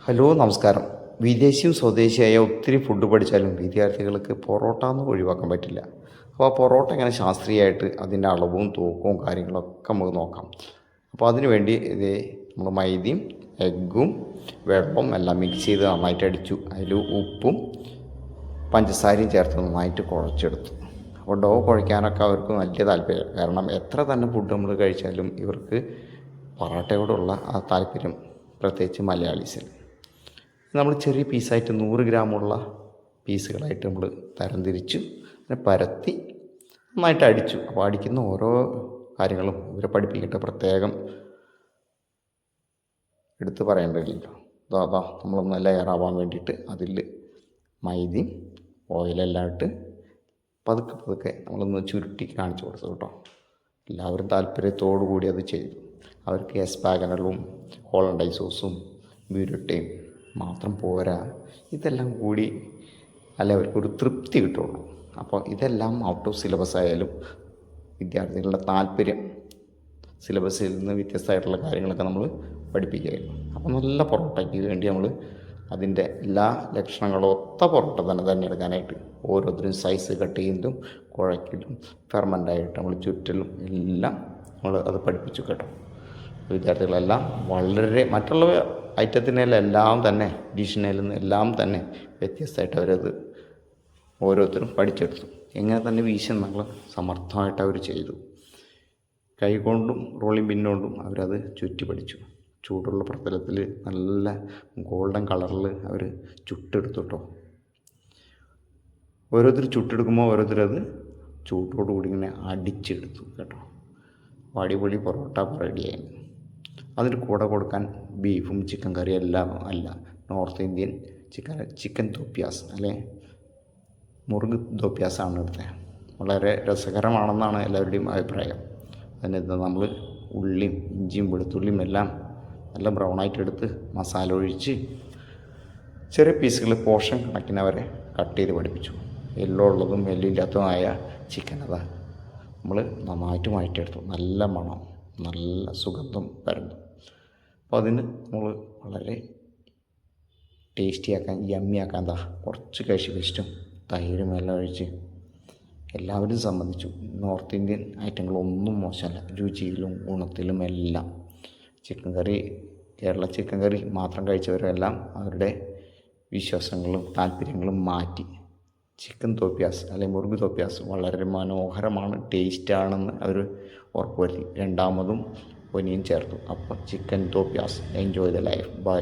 Hello നമസ്കാരം. വിദേശിയും സ്വദേശിയായ ഒത്തിരി ഫുഡ് പഠിച്ചാലും വിദ്യാർത്ഥികൾക്ക് പൊറോട്ട ഒന്നും ഒഴിവാക്കാൻ പറ്റില്ല. അപ്പോൾ ആ പൊറോട്ട എങ്ങനെ ശാസ്ത്രീയമായിട്ട് അതിൻ്റെ അളവും തൂക്കവും കാര്യങ്ങളൊക്കെ നമുക്ക് നോക്കാം. അപ്പോൾ അതിന് വേണ്ടി നമ്മൾ മൈദയും എഗ്ഗും വെള്ളവും എല്ലാം മിക്സ് ചെയ്ത് നന്നായിട്ട് അടിച്ചു. അതിൽ ഉപ്പും പഞ്ചസാരയും ചേർത്ത് നന്നായിട്ട് കുഴച്ചെടുത്തു. അപ്പോൾ ഡോ കുഴയ്ക്കാനൊക്കെ അവർക്ക് വലിയ താല്പര്യം. കാരണം എത്ര തന്നെ ഫുഡ് നമ്മൾ കഴിച്ചാലും ഇവർക്ക് പൊറോട്ടയോടുള്ള ആ താല്പര്യം, പ്രത്യേകിച്ച് മലയാളീസിന്. നമ്മൾ ചെറിയ പീസായിട്ട് 100 ഗ്രാമുള്ള പീസുകളായിട്ട് നമ്മൾ തരംതിരിച്ചു, പിന്നെ പരത്തി നന്നായിട്ട് അടിച്ചു. അപ്പോൾ അടിക്കുന്ന ഓരോ കാര്യങ്ങളും ഇവരെ പഠിപ്പിക്കേണ്ട പ്രത്യേകം എടുത്ത് പറയേണ്ടതില്ലല്ലോ. അതാ നമ്മളൊന്ന് ലെയറാവാൻ വേണ്ടിയിട്ട് അതിൽ മൈദയും ഓയിലെല്ലാം ഇട്ട് പതുക്കെ നമ്മളൊന്ന് ചുരുട്ടി കാണിച്ചു കൊടുത്തു കേട്ടോ. എല്ലാവരും താല്പര്യത്തോടു കൂടി അത് ചെയ്തു. അവർക്ക് എസ്പാഗനലും ഹോളണ്ടൈസ് സോസും ബ്യൂരട്ടയും മാത്രം പോരാ, ഇതെല്ലാം കൂടി അല്ലെ അവർക്കൊരു തൃപ്തി കിട്ടുള്ളൂ. അപ്പോൾ ഇതെല്ലാം ഔട്ട് ഓഫ് സിലബസ് ആയാലും വിദ്യാർത്ഥികളുടെ താല്പര്യം, സിലബസിൽ നിന്ന് വ്യത്യസ്തമായിട്ടുള്ള കാര്യങ്ങളൊക്കെ നമ്മൾ പഠിപ്പിക്കുകയായിരുന്നു. അപ്പോൾ നല്ല പൊറോട്ടയ്ക്ക് വേണ്ടി നമ്മൾ അതിൻ്റെ എല്ലാ ലക്ഷണങ്ങളും ഒത്ത പൊറോട്ട തന്നെ എടുക്കാനായിട്ട് ഓരോരുത്തരും സൈസ് കട്ട് ചെയ്യുന്നതും കുഴക്കലും ഫെർമൻ്റായിട്ട് നമ്മൾ ചുറ്റലും എല്ലാം നമ്മൾ അത് പഠിപ്പിച്ചു കേട്ടോ. വിദ്യാർത്ഥികളെല്ലാം വളരെ മറ്റുള്ള ഐറ്റത്തിനെല്ലാം തന്നെ ഡിഷിനേൽ നിന്ന് എല്ലാം തന്നെ വ്യത്യസ്തമായിട്ട് അവരത് ഓരോരുത്തരും പഠിച്ചെടുത്തു. എങ്ങനെ തന്നെ വീശുന്നുള്ള സമർത്ഥമായിട്ട് അവർ ചെയ്തു. കൈകൊണ്ടും റോളിംഗ് പിന്നുകൊണ്ടും അവരത് ചുറ്റി പഠിച്ചു. ചൂടുള്ള പ്രതലത്തിൽ നല്ല ഗോൾഡൻ കളറിൽ അവർ ചുട്ടെടുത്തു കേട്ടോ. ഓരോരുത്തർ ചുട്ടെടുക്കുമ്പോൾ ഓരോരുത്തരത് ചൂട്ടോടുകൂടി ഇങ്ങനെ അടിച്ചെടുത്തു കേട്ടോ. അടിപൊളി പൊറോട്ട റെഡിയായി. അതിന് കൂടെ കൊടുക്കാൻ ബീഫും ചിക്കൻ കറിയും എല്ലാം അല്ല, നോർത്ത് ഇന്ത്യൻ ചിക്കൻ തോപ്യാസ് അല്ലെ മുറുക് തോപ്യാസാണ് എടുത്തത്. വളരെ രസകരമാണെന്നാണ് എല്ലാവരുടെയും അഭിപ്രായം. അതിനകത്ത് നമ്മൾ ഉള്ളിയും ഇഞ്ചിയും വെളുത്തുള്ളിയും എല്ലാം നല്ല ബ്രൗണായിട്ട് എടുത്ത് മസാല ഒഴിച്ച് ചെറിയ പീസുകൾ പോർഷൻ കണക്കിന് അവരെ കട്ട് ചെയ്ത് പഠിപ്പിച്ചു. എല്ലോ ഉള്ളതും എല്ലോ ഇല്ലാത്തതുമായ ചിക്കൻ അതാ നമ്മൾ നന്നായിട്ട് മാറ്റിയെടുത്തു. നല്ല മണം, നല്ല സുഗന്ധം വരുന്നു. അപ്പോൾ അതിന് നമ്മൾ വളരെ ടേസ്റ്റിയാക്കാൻ, യമ്മിയാക്കാൻ കുറച്ച് കശുവണ്ടിയും തൈരും എല്ലാം ഒഴിച്ച് എല്ലാവരും സമ്മതിച്ചു. നോർത്ത് ഇന്ത്യൻ ഐറ്റങ്ങളൊന്നും മോശമല്ല, രുചിയിലും ഗുണത്തിലും എല്ലാം. ചിക്കൻ കറി, കേരള ചിക്കൻ കറി മാത്രം കഴിച്ചവരെല്ലാം അവരുടെ വിശ്വാസങ്ങളും താല്പര്യങ്ങളും മാറ്റി ചിക്കൻ തോപ്യാസ് അല്ലെങ്കിൽ മുറുക് തോപ്യാസ് വളരെ മനോഹരമാണ്, ടേസ്റ്റാണെന്ന് അവർ ഉറപ്പുവരുത്തി. രണ്ടാമതും ഒനിയൻ ചേർത്തു. അപ്പോൾ ചിക്കൻ തോപ്യാസ്. Enjoy the life. ബൈ.